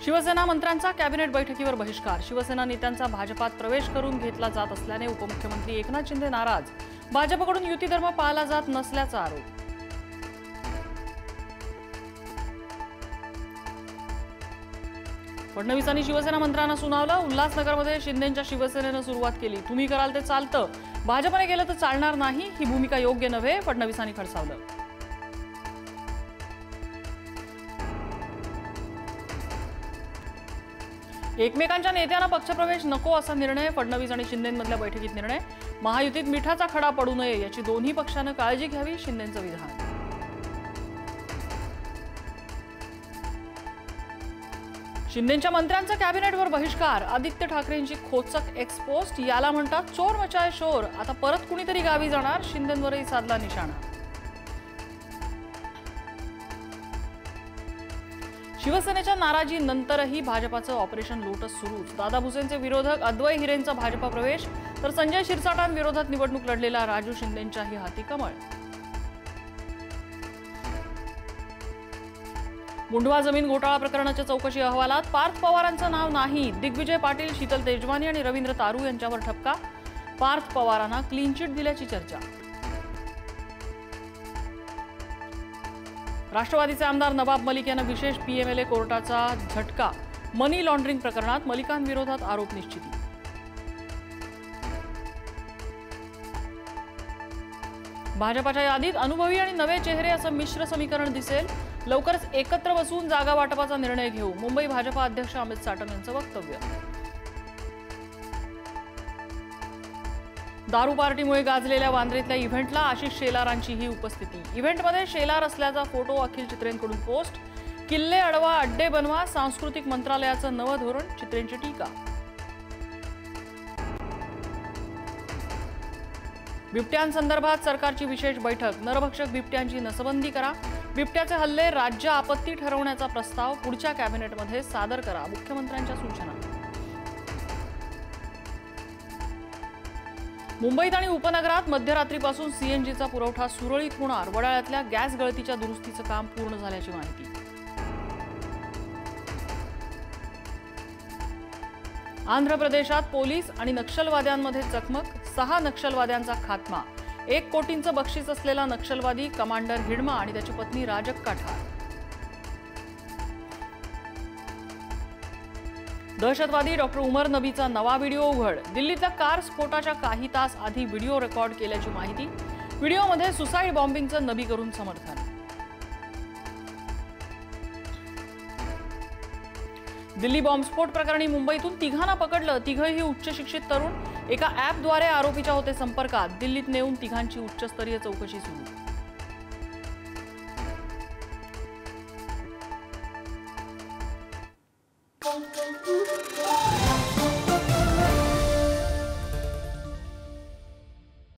शिवसेना मंत्र्यांचा कॅबिनेट बैठकीवर बहिष्कार। शिवसेना नेत्यांचा भाजपात प्रवेश करून घेतला जात असल्याने उपमुख्यमंत्री एकनाथ शिंदे नाराज। भाजपकडून युती धर्म पाळला जात नसल्याचा आरोप। फडणवीसांनी शिवसेना मंत्र्यांना सुनावलं। उल्हासनगरमध्ये शिंदेंच्या शिवसेनेनं सुरुवात केली। तुम्ही कराल ते चालतं, भाजपने केलं तर चालणार नाही, ही भूमिका योग्य नव्हे, फडणवीसांनी खडसावलं। एकमेकांच्या नेत्यांना पक्षप्रवेश नको असा निर्णय। फडणवीस आणि शिंदेंमधल्या बैठकीत निर्णय। महायुतीत मिठाचा खडा पडू नये याची दोन्ही पक्षांनी काळजी घ्यावी, शिंदेंचं विधान। शिंदेंच्या मंत्र्यांचा कॅबिनेटवर बहिष्कार। आदित्य ठाकरेंची खोचक एक्सपोस्ट, याला म्हणतात चोर मचाये शोर। आता परत कुणीतरी गावी जाणार, शिंदेंवरही साधला निशाणा। शिवसेनेच्या नाराजीनंतरही भाजपाचं ऑपरेशन लोटस सुरूच। दादा भुसेंचे विरोधक अद्वै हिरेंचा भाजपा प्रवेश, तर संजय शिरसाटांविरोधात निवडणूक लढलेला राजू शिंदेंच्याही हाती कमळ। मुंढवा जमीन घोटाळा प्रकरणाच्या चौकशी अहवालात पार्थ पवारांचं नाव नाही। दिग्विजय पाटील, शीतल तेजवानी आणि रवींद्र तारू यांच्यावर ठपका। पार्थ पवारांना क्लीन चिट दिल्याची चर्चा। राष्ट्रवादीचे आमदार नवाब मलिक यांना विशेष पीएमएलए कोर्टाचा झटका। मनी लॉन्ड्रिंग प्रकरणात मलिकांविरोधात आरोप निश्चिती। भाजपाच्या यादीत अनुभवी आणि नवे चेहरे असं मिश्र समीकरण दिसेल। लवकरच एकत्र बसून जागा वाटपाचा निर्णय घेऊ, मुंबई भाजपा अध्यक्ष अमित साटम यांचं वक्तव्य। दारू पार्टीमुळे गाजलेल्या वांद्रेतल्या इव्हेंटला आशिष शेलारांचीही उपस्थिती। इव्हेंटमध्ये शेलार असल्याचा फोटो अखिल चित्रेंकडून पोस्ट। किल्ले अडवा, अड्डे बनवा, सांस्कृतिक मंत्रालयाचं नवं धोरण, चित्रेंची टीका। बिबट्यांसंदर्भात सरकारची विशेष बैठक। नरभक्षक बिबट्यांची नसबंदी करा। बिबट्याचे हल्ले राज्य आपत्ती ठरवण्याचा प्रस्ताव पुढच्या कॅबिनेटमध्ये सादर करा, मुख्यमंत्र्यांच्या सूचना। मुंबईत आणि उपनगरात मध्यरात्रीपासून सीएनजीचा पुरवठा सुरळीत होणार। वडाळ्यातल्या गॅस गळतीच्या दुरुस्तीचं काम पूर्ण झाल्याची माहिती। आंध्र प्रदेशात पोलीस आणि नक्षलवाद्यांमध्ये चकमक। 6 नक्षलवाद्यांचा खात्मा। 1 कोटींचं बक्षीस असलेला नक्षलवादी कमांडर हिडमा आणि त्याची पत्नी राजक्का ठार। दहशतवादी डॉक्टर उमर नबीचा नवा व्हिडिओ उघड। दिल्लीतल्या कार स्फोटाच्या काही तास आधी व्हिडिओ रेकॉर्ड केल्याची माहिती। व्हिडिओमध्ये सुसाईड बॉम्बिंगचं नबी करून समर्थन। दिल्ली बॉम्बस्फोट प्रकरणी मुंबईतून तिघांना पकडलं। तिघही उच्च शिक्षित तरुण एका ॲपद्वारे आरोपीच्या होते संपर्कात। दिल्लीत नेऊन तिघांची उच्चस्तरीय चौकशी सुरू।